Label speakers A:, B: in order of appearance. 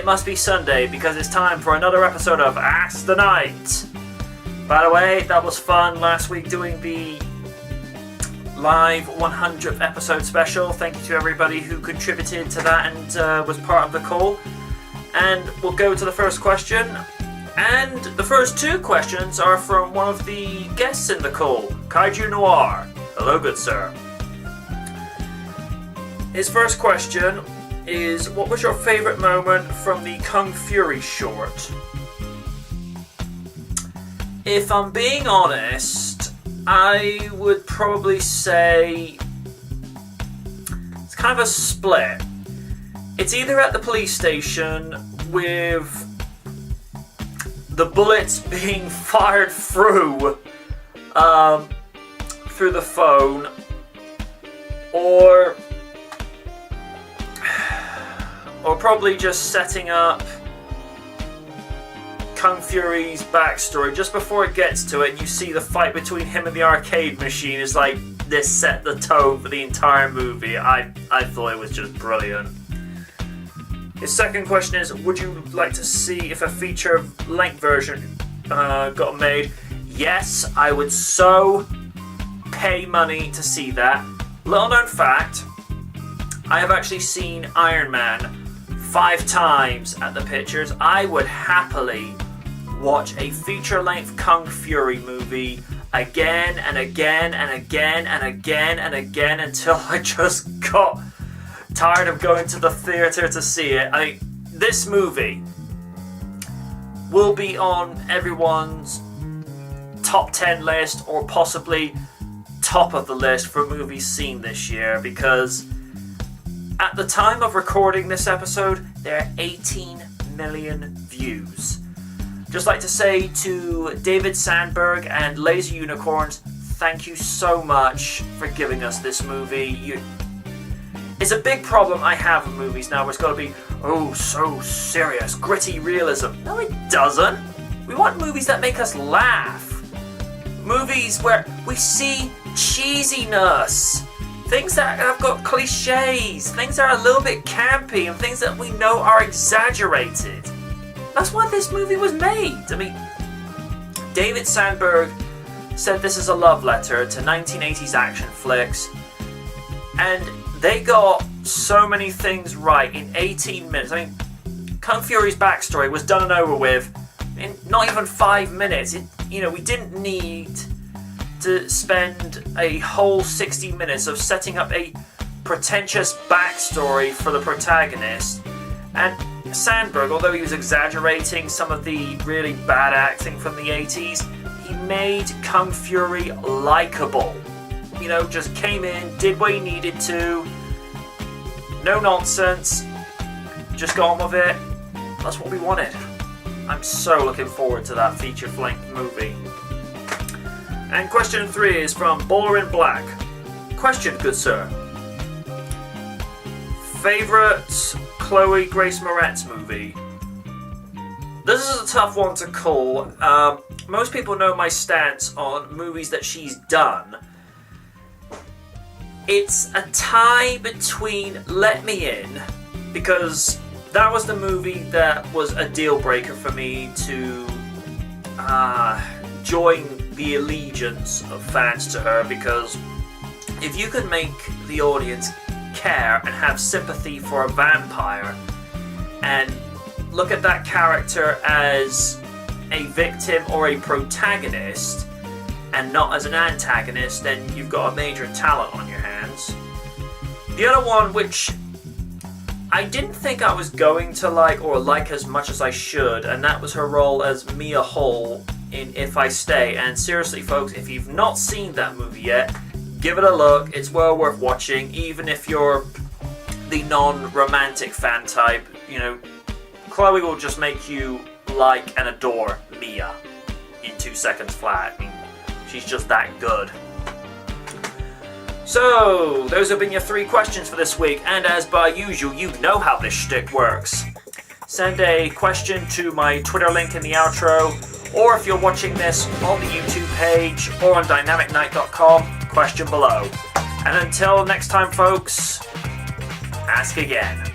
A: it must be Sunday because it's time for another episode of Ask the Night. By the way, that was fun last week doing the live 100th episode special. Thank you to everybody who contributed to that and was part of the call. And we'll go to the first question. And the first two questions are from one of the guests in the call, Kaiju Noir. Hello, good sir. His first question is, what was your favourite moment from the Kung Fury short? If I'm being honest, I would probably say it's kind of a split. It's either at the police station with the bullets being fired through the phone, or probably just setting up Kung Fury's backstory. Just before it gets to it, and you see the fight between him and the arcade machine is like, this set the tone for the entire movie. I thought it was just brilliant. His second question is, would you like to see if a feature-length version got made? Yes, I would so pay money to see that. Little known fact, I have actually seen Iron Man 5 times at the pictures. I would happily watch a feature-length Kung Fury movie again and again and again and again and again until I just got tired of going to the theatre to see it. This movie will be on everyone's top 10 list, or possibly top of the list for movies seen this year, because at the time of recording this episode, there are 18 million views. Just like to say to David Sandberg and Laser Unicorns, thank you so much for giving us this movie. It's a big problem I have in movies now, where it's got to be, oh, so serious, gritty realism. No, it doesn't. We want movies that make us laugh. Movies where we see cheesiness. Things that have got cliches. Things that are a little bit campy, and things that we know are exaggerated. That's why this movie was made. David Sandberg said this is a love letter to 1980s action flicks. And they got so many things right in 18 minutes. Kung Fury's backstory was done and over with in not even 5 minutes. We didn't need to spend a whole 60 minutes of setting up a pretentious backstory for the protagonist. And Sandberg, although he was exaggerating some of the really bad acting from the 80s, he made Kung Fury likable. Just came in, did what he needed to. No nonsense. Just got on with it. That's what we wanted. I'm so looking forward to that feature-length movie. And question 3 is from Bowler in Black. Question, good sir. Favorite Chloe Grace Moretz movie? This is a tough one to call. Most people know my stance on movies that she's done. It's a tie between Let Me In, because that was the movie that was a deal breaker for me to join the allegiance of fans to her, because if you could make the audience care and have sympathy for a vampire and look at that character as a victim or a protagonist and not as an antagonist, then you've got a major talent on your hands. The other one, which I didn't think I was going to like as much as I should, and that was her role as Mia Hall in If I Stay. And seriously folks, if you've not seen that movie yet, give it a look. It's well worth watching, even if you're the non-romantic fan type. Chloe will just make you like and adore Mia in 2 seconds flat. She's just that good. So, those have been your 3 questions for this week, and as by usual, you know how this shtick works. Send a question to my Twitter link in the outro, or if you're watching this on the YouTube page or on dynamicnight.com, question below. And until next time, folks, ask again.